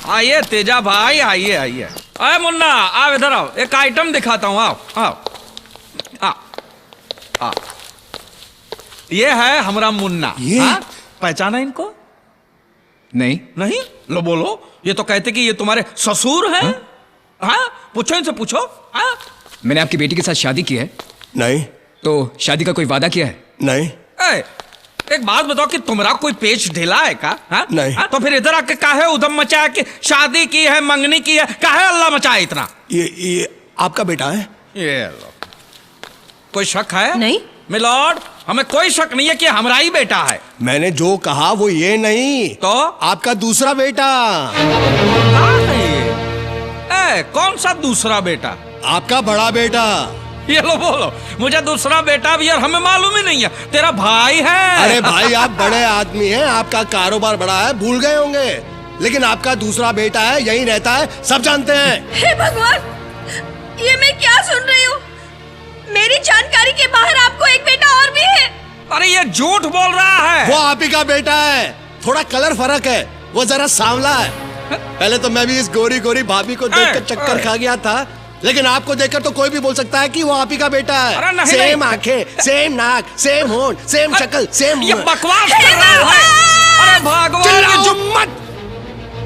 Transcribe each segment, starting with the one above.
आइए तेजा भाई, आइए आइए। अरे मुन्ना आओ, इधर आओ, एक आइटम दिखाता हूँ, आओ आओ आओ आओ। ये है हमारा मुन्ना। ये पहचाना इनको? नहीं। नहीं? लो बोलो, ये तो कहते कि ये तुम्हारे ससुर हैं। हाँ, पूछो इनसे, पूछो। हाँ, मैंने आपकी बेटी के साथ शादी की है। नहीं। तो शादी का कोई वादा किया है? नहीं। एक बात बताओ कि तुम्हारा कोई पेच ढीला है का? नहीं। तो फिर इधर आके काहे उधम मचाया कि शादी की है, मंगनी की है, काहे अल्लाह मचाया इतना? ये आपका बेटा है? ये लो। कोई शक है? नहीं मिलॉर्ड, हमें कोई शक नहीं है कि हमारा ही बेटा है। मैंने जो कहा वो ये नहीं, तो आपका दूसरा बेटा। कौन सा दूसरा बेटा? आपका बड़ा बेटा। ये लो बोलो, मुझे दूसरा बेटा भी और हमें मालूम ही नहीं है, तेरा भाई है। अरे भाई, आप बड़े आदमी हैं, आपका कारोबार बड़ा है, भूल गए होंगे। लेकिन आपका दूसरा बेटा है, यहीं रहता है, सब जानते हैं। हे भगवान, ये मैं क्या सुन रही हूँ? मेरी जानकारी के बाहर आपको एक बेटा और भी है? अरे ये झूठ बोल रहा है। वो आप ही का बेटा है, थोड़ा कलर फर्क है, वो जरा सांवला है। पहले तो मैं भी इस गोरी गोरी भाभी को देखकर चक्कर खा गया था, लेकिन आपको देखकर तो कोई भी बोल सकता है कि वो आप ही का बेटा है। सेम आंखें, सेम नाक, सेम होंठ, सेम शक्ल, सेम। ये बकवास कर रहा है। अरे भगवान, मत।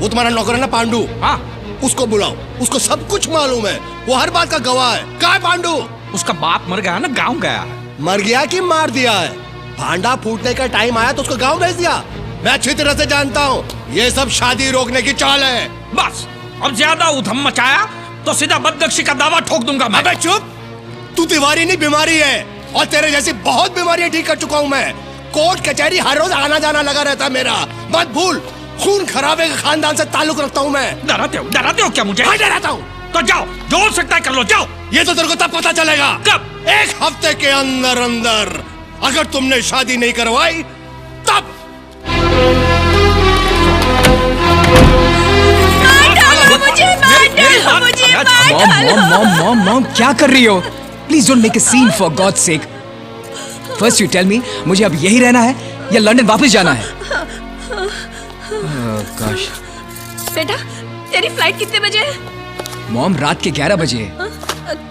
वो तुम्हारा नौकर है ना पांडु? हाँ, उसको बुलाओ, उसको सब कुछ मालूम है, वो हर बात का गवाह है। कहाँ है पांडु? उसका बाप मर गया ना, गाँव गया है। मर गया कि मार दिया है? भांडा फूटने का टाइम आया तो उसको गाँव भेज दिया। मैं अच्छी तरह से जानता हूँ, ये सब शादी रोकने की चाल है। बस, अब ज्यादा उधम मचाया तो सीधा बदनक्षी का दावा ठोक दूंगा मैं। अबे चुप, तू तिवारी नहीं बीमारी है, और तेरे जैसी बहुत बीमारियां ठीक कर चुका हूँ मैं। कोर्ट कचहरी हर रोज आना जाना लगा रहता है मेरा, मत भूल। खून खराबे के खानदान से ताल्लुक रखता हूँ मैं। डराते हो क्या मुझे? हाँ, डराता हूँ। तो जाओ, जो हो सकता है कर लो, जाओ। ये तो तेरे को तब पता चलेगा। कब? एक हफ्ते के अंदर अंदर। अगर तुमने शादी नहीं करवाई तब। मॉम, क्या कर रही हो? Please don't make a scene for God sake. First you tell me, मुझे अब यही रहना है या लंदन वापस जाना है? gosh. बेटा, तेरी फ्लाइट कितने बजे है? मॉम, रात के 11 बजे है।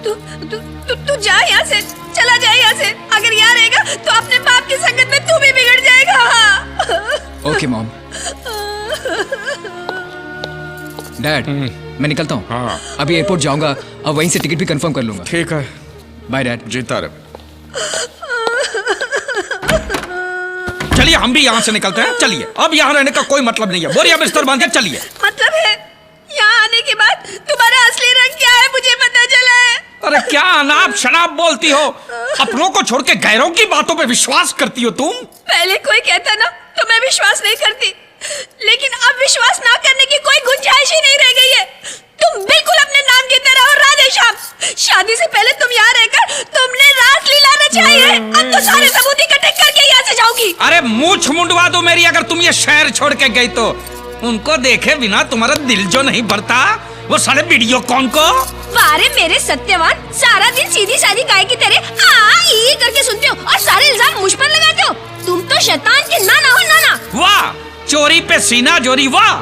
तू जा यहाँ से, चला जाए यहाँ से। अगर यहाँ रहेगा तो अपने बाप की संगत में तू भी बिगड़ जाएगा। Okay mom. डैड, मैं निकलता हूँ। हाँ। अभी एयरपोर्ट जाऊंगा और वहीं से टिकट भी कंफर्म कर लूंगा। ठीक है, बाय डैड। जीता रहे। चलिए हम भी यहाँ से निकलते हैं, चलिए। अब यहाँ रहने का कोई मतलब नहीं है, बोरिया बिस्तर बांध के चलिए। मतलब है यहाँ आने के बाद तुम्हारा असली रंग क्या है मुझे पता चला है। अरे क्या अनाप शनाप बोलती हो? अपनों को छोड़ के गैरों की बातों पे विश्वास करती हो तुम? पहले कोई कहता ना तो मैं विश्वास नहीं करती, लेकिन अब विश्वास ना करने की कोई गुंजाइश ही नहीं रह गई है। तुम बिल्कुल अपने नाम की तरह हो राधेश्याम। शादी से पहले तुम यहाँ रहकर तुमने रासलीला रचाई है। अब तो सारे सबूत इकट्ठे करके यहाँ से जाओगी। अरे मूंछ मुंडवा दो मेरी, अगर तुम ये शहर छोड़ के गई तो। उनको देखे बिना तुम्हारा दिल जो नहीं भरता, वो साले वीडियो कौन को। वारे मेरे सत्यवान, सारा दिन सीधी सादी गाय की तरह ई करके सुनते हो और सारे इल्जाम मुझ पर लगाते हो। तुम तो शैतान के नाना हो, नाना। वाह, चोरी पे सीना जोरी, वाह।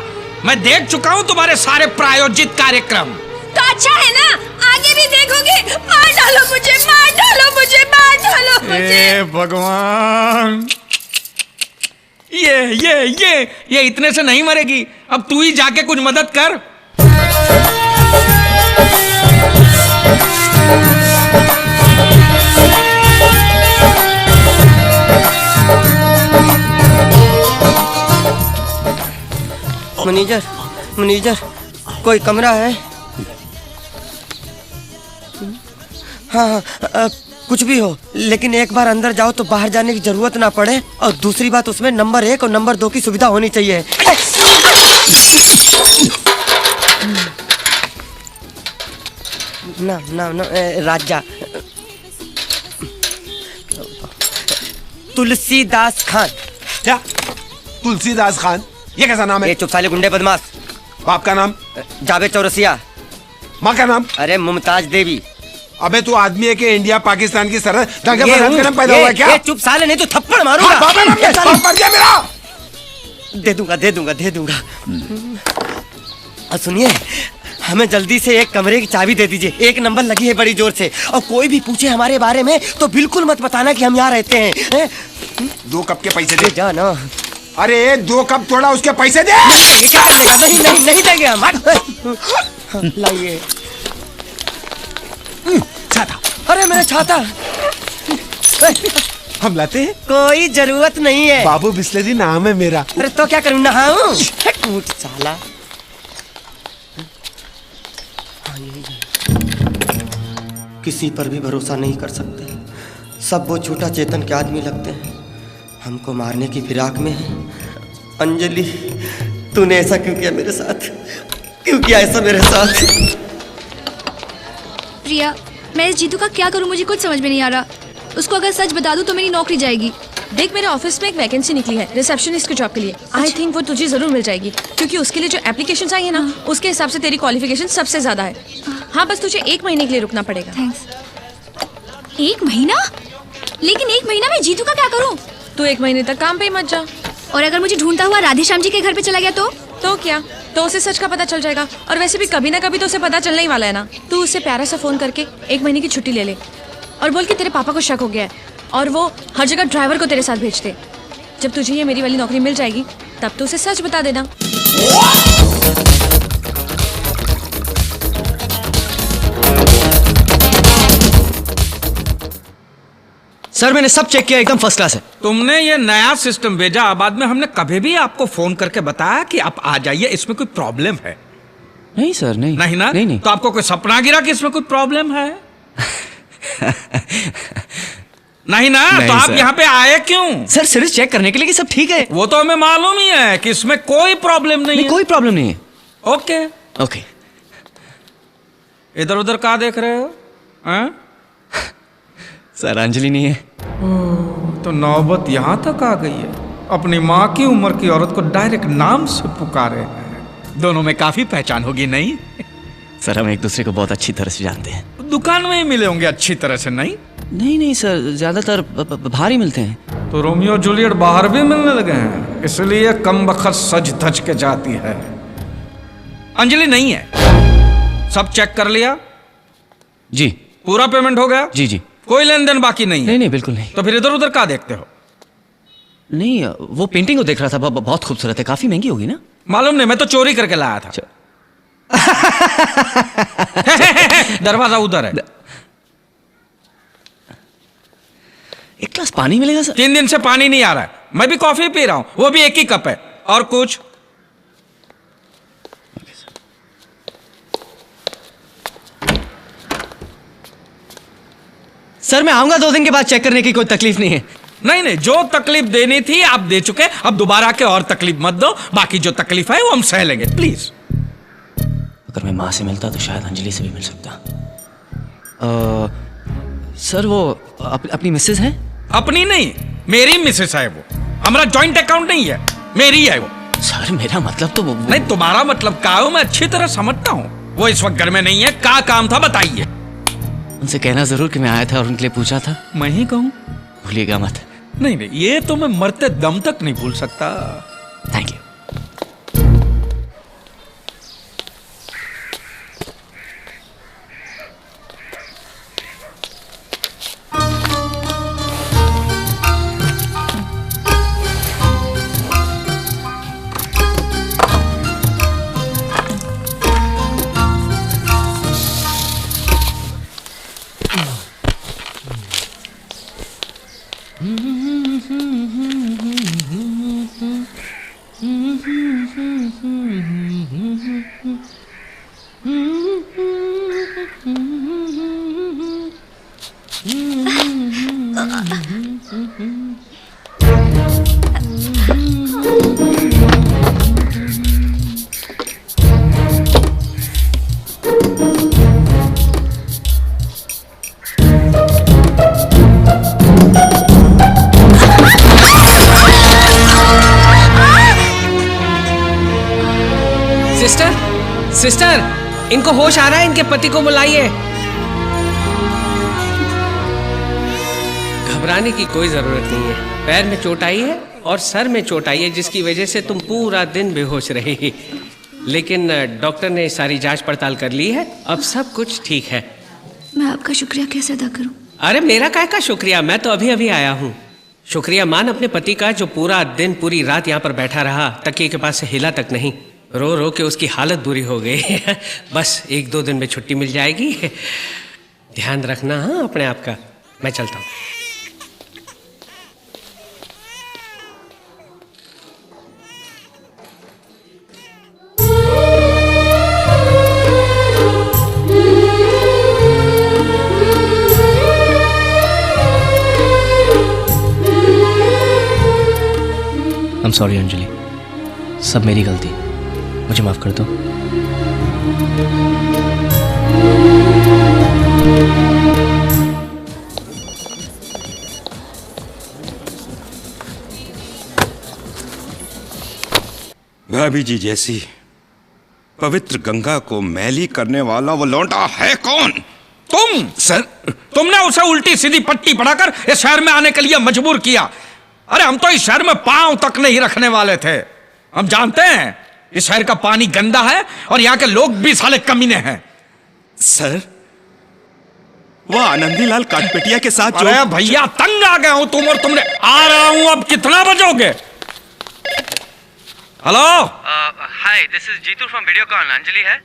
मैं देख चुका हूँ तुम्हारे सारे प्रायोजित कार्यक्रम। तो अच्छा है ना, आगे भी देखोगे। मार डालो मुझे, मार डालो मुझे, मार डालो मुझे। भगवान, ये इतने से नहीं मरेगी। अब तू ही जाके कुछ मदद कर। मैनेजर, कोई कमरा है? हाँ, कुछ भी हो, लेकिन एक बार अंदर जाओ तो बाहर जाने की जरूरत ना पड़े। और दूसरी बात, उसमें नंबर 1 और नंबर 2 की सुविधा होनी चाहिए। ना राजा तुलसीदास खान। क्या तुलसीदास खान? ये कैसा नाम है? ये चुप साले गुंडे बदमाश। बाप का नाम? जावेद चौरसिया। माँ का नाम? अरे मुमताज देवी। अबे तू आदमी है कि इंडिया पाकिस्तान की सरहद नाम पैदा हुआ क्या? ये चुप साले, नहीं तो थप्पड़ मारूंगा। हाँ, बाबा नाम मेरा। दे दूंगा। और सुनिए, हमें जल्दी से एक कमरे की चाबी दे दीजिए। 1 नंबर लगी है बड़ी जोर से, और कोई भी पूछे हमारे बारे में तो बिल्कुल मत बताना कि हम यहाँ रहते हैं। 2 कप के पैसे दे। जा ना। अरे 2 कप थोड़ा, उसके पैसे दे। ये क्या कर देगा? नहीं नहीं नहीं देंगे हम। लाइए छाता। अरे मेरा छाता। हम लाते हैं। कोई जरूरत नहीं है। बाबू बिस्लेरी नाम है मेरा। अरे तो क्या करूँ, नहाऊं? कूट साला। किसी पर भी भरोसा नहीं कर सकते, सब वो झूठा चेतन के आदमी लगते हैं। हमको मारने की फिराक में है। अंजलि, तूने ऐसा क्यों किया मेरे साथ? क्यों किया ऐसा मेरे साथ? प्रिया, मैं इस जीतू का क्या करूं, मुझे कुछ समझ में नहीं आ रहा। उसको अगर सच बता दूं तो मेरी नौकरी जाएगी। देख, मेरे ऑफिस में एक वैकेंसी निकली है रिसेप्शनिस्ट के जॉब के लिए। आई थिंक वो तुझे जरूर मिल जाएगी, क्योंकि उसके लिए जो एप्लीकेशंस आई है ना, उसके हिसाब से तेरी क्वालिफिकेशन सबसे ज्यादा है। हाँ, बस तुझे 1 महीने के लिए रुकना पड़ेगा। थैंक्स। 1 महीना? लेकिन 1 महीना में जीतू का क्या करूं? तू 1 महीने तक काम पे ही मत जा। और अगर मुझे ढूंढता हुआ राधेश्याम जी के घर पे चला गया तो क्या? तो उसे सच का पता चल जाएगा। और वैसे भी कभी ना कभी तो उसे पता चलने ही वाला है ना। तू उससे प्यारा सा फोन करके 1 महीने की छुट्टी ले ले और बोल कि तेरे पापा को शक हो गया है और वो हर जगह ड्राइवर को तेरे साथ भेजते। जब तुझे ये मेरी वाली नौकरी मिल जाएगी तब तो उसे सच बता देना। सर मैंने सब चेक किया, एकदम फर्स्ट क्लास है। तुमने ये नया सिस्टम भेजा, बाद में हमने कभी भी आपको फोन करके बताया कि आप आ जाइए, इसमें कोई प्रॉब्लम है? नहीं सर, नहीं नहीं ना? नहीं, नहीं। तो आपको कोई सपना गिरा कि इसमें कोई प्रॉब्लम है? नहीं ना? नहीं तो आप सर। यहाँ पे आए क्यों? सर सिर्फ चेक करने के लिए कि सब ठीक है। वो तो हमें मालूम ही है कि इसमें कोई प्रॉब्लम नहीं है। कोई प्रॉब्लम नहीं है। Okay okay. इधर उधर क्या देख रहे हो? हाँ? सर अंजलि नहीं है। तो नौबत यहाँ तक आ गई है। अपनी माँ की उम्र की औरत को डायरेक्ट नाम से पुकारे हैं। दोनों में काफी पहचान होगी नहीं? सर हम एक दूसरे को बहुत अच्छी तरह से जानते हैं। दुकान में ही मिले होंगे अच्छी तरह से, नहीं? नहीं सर, ज्यादातर बाहर ही मिलते हैं। तो रोमियो जूलियट बाहर भी मिलने लगे हैं, इसलिए कम बखत सज धज के जाती है। अंजलि नहीं है। सब चेक कर लिया? जी। पूरा पेमेंट हो गया? जी जी। कोई लेन देन बाकी नहीं है? नहीं बिल्कुल नहीं। तो फिर इधर उधर क्या देखते हो? नहीं, वो पेंटिंग को देख रहा था, बहुत खूबसूरत है। काफी महंगी होगी ना? मालूम नहीं, मैं तो चोरी करके लाया था। दरवाजा उधर है। एक ग्लास पानी मिलेगा सर? 3 दिन से पानी नहीं आ रहा है। मैं भी कॉफी पी रहा हूं, वो भी 1 ही कप है। और कुछ? सर मैं आऊंगा 2 दिन के बाद चेक करने की, कोई तकलीफ नहीं है। नहीं, जो तकलीफ देनी थी आप दे चुके। अब दोबारा के और तकलीफ मत दो। बाकी जो तकलीफ है वो हम सह लेंगे, प्लीज। अगर मैं माँ से मिलता तो शायद अंजलि से भी मिल सकता। सर वो अपनी मिसेज है? अपनी नहीं, मेरी मिसेस है वो। हमारा जॉइंट अकाउंट नहीं है, मेरी है वो। सर मेरा मतलब तो नहीं, तुम्हारा मतलब का हो मैं अच्छी तरह समझता हूँ। वो इस वक्त घर में नहीं है। क्या काम था बताइए? उनसे कहना जरूर कि मैं आया था और उनके लिए पूछा था। मैं ही कहूँ? भूलिएगा मत। नहीं, ये तो मैं मरते दम तक नहीं भूल सकता। Thank you. सिस्टर, इनको होश आ रहा है, इनके पति को बुलाइए। घबराने की कोई जरूरत नहीं है। पैर में चोट आई है और सर में चोट आई है, जिसकी वजह से तुम पूरा दिन बेहोश रही। लेकिन डॉक्टर ने सारी जांच पड़ताल कर ली है, अब सब कुछ ठीक है। मैं आपका शुक्रिया कैसे अदा करूं? अरे मेरा काय का शुक्रिया, मैं तो अभी अभी आया हूँ। शुक्रिया मान अपने पति का जो पूरा दिन पूरी रात यहाँ पर बैठा रहा, तकिए के पास से हिला तक नहीं। रो रो के उसकी हालत बुरी हो गई। बस 1-2 दिन में छुट्टी मिल जाएगी। ध्यान रखना हाँ अपने आप का। मैं चलता हूँ। I'm sorry अंजलि, सब मेरी गलती, मुझे माफ कर दो। भाभी जी जैसी पवित्र गंगा को मैली करने वाला वो लौंडा है कौन? तुम सर, तुमने उसे उल्टी सीधी पट्टी पढ़ाकर इस शहर में आने के लिए मजबूर किया। अरे हम तो इस शहर में पांव तक नहीं रखने वाले थे। हम जानते हैं इस शहर का पानी गंदा है और यहाँ के लोग भी साले कमीने हैं। सर, वो आनंदीलाल काटपेटिया के साथ जो... अरे भैया तंग आ गया हूं तुम और तुमने। आ रहा हूं, अब कितना बजोगे? Hello hi, this is Jeetu from Videocon. Anjali है?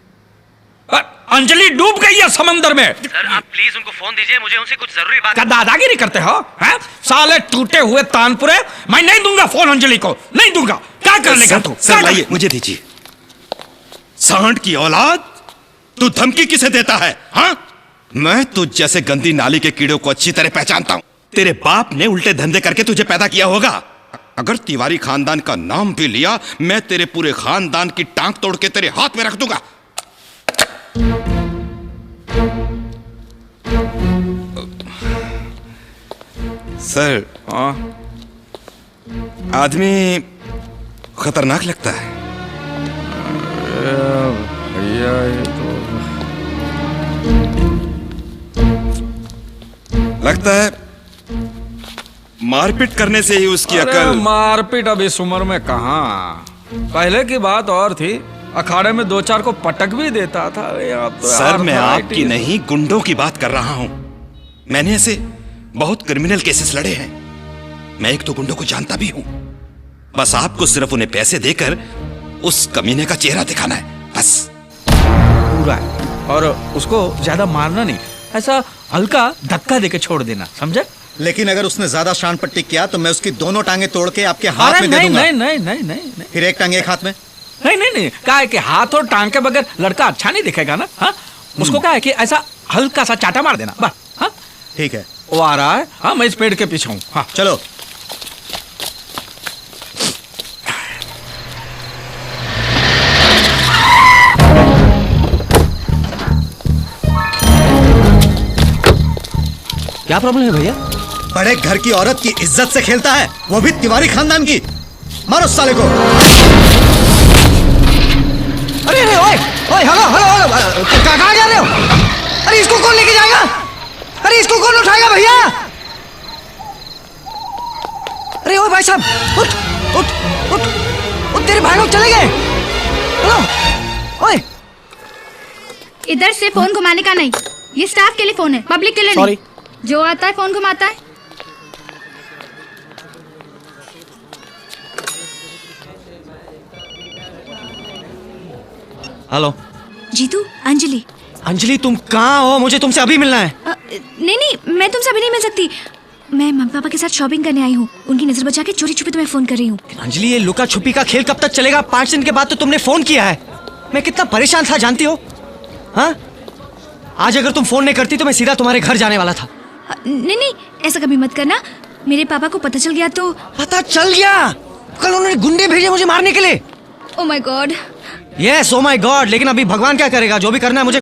अंजलि डूब गई है समंदर में। सर आप प्लीज उनको फोन दीजिए, मुझे उनसे कुछ जरूरी बात। क्या दादागिरी करते हो? हैं? साले टूटे हुए तानपुरे। मैं नहीं दूंगा फोन अंजलि को, नहीं दूंगा। क्या कर लेगा तू? सर लाइए, मुझे दीजिए। सांड की औलाद, तू धमकी किसे देता है? हाँ, मैं तुझ जैसे गंदी नाली के कीड़ों को अच्छी तरह पहचानता हूं। तेरे बाप ने उल्टे धंधे करके तुझे पैदा किया होगा। अगर तिवारी खानदान का नाम भी लिया, मैं तेरे पूरे खानदान की टांग तोड़ के तेरे हाथ में रख दूंगा। सर, आदमी खतरनाक लगता है। भैया ये तो लगता है मारपीट करने से ही उसकी अकल। मारपीट अब इस उम्र में कहाँ? पहले की बात और थी, अखाड़े में 2-4 को पटक भी देता था। तो सर मैं आपकी नहीं, गुंडों की बात कर रहा हूं। मैंने ऐसे बहुत क्रिमिनल केसेस लड़े हैं। मैं 1-2 गुंडों को जानता भी हूं। बस आपको सिर्फ उन्हें पैसे देकर उस कमीने का चेहरा दिखाना है, बस। पूरा है। और उसको ज्यादा मारना नहीं, ऐसा हल्का धक्का देके छोड़ देना, समझे? लेकिन अगर उसने ज्यादा शान पट्टी किया तो मैं उसकी दोनों टांगे तोड़ के आपके हाथ में दे दूंगा। नहीं। फिर एक टांग एक हाथ में? नहीं। क्या है कि हाथ और टांग के बगैर लड़का अच्छा नहीं दिखेगा ना। हाँ, उसको क्या है कि ऐसा हल्का सा चाटा मार देना, बस। हाँ ठीक है। वो आ रहा है। हाँ, मैं इस पेड़ के पीछे हूँ। हाँ चलो। क्या प्रॉब्लम है भैया? बड़े घर की औरत की इज्जत से खेलता है, वो भी तिवारी खानदान की। मारो साले को। अरे ओए हेलो कहाँ जा रहे हो? अरे इसको कौन लेके जाएगा? अरे इसको कौन उठाएगा भैया? अरे ओए भाई साहब, उठ तेरे भाई लोग चले गए। हेलो ओए, इधर से फोन घुमाने का नहीं, ये स्टाफ के लिए फोन है, पब्लिक के लिए नहीं। जो आता है फोन घुमाता है। हेलो जीतू, अंजलि तुम कहाँ हो? मुझे तुमसे अभी मिलना है। नहीं, मैं तुमसे अभी नहीं मिल सकती। मैं मम्मी पापा के साथ शॉपिंग करने आई हूँ। उनकी नजर बचा के चोरी छुपे तुम्हें फोन कर रही हूँ। अंजलि ये लुका छुपी का खेल कब तक चलेगा? 5 दिन के बाद तो तुमने फोन किया है। मैं कितना परेशान था जानती हो? हाँ, आज अगर तुम फोन नहीं करती तो मैं सीधा तुम्हारे घर जाने वाला था। नहीं, ऐसा कभी मत करना। मेरे पापा को पता चल गया तो। पता चल गया? कल उन्होंने गुंडे भेजे मुझे मारने के लिए। Oh my God. Yes, oh my God. लेकिन अभी भगवान क्या करेगा? जो भी करना है मुझे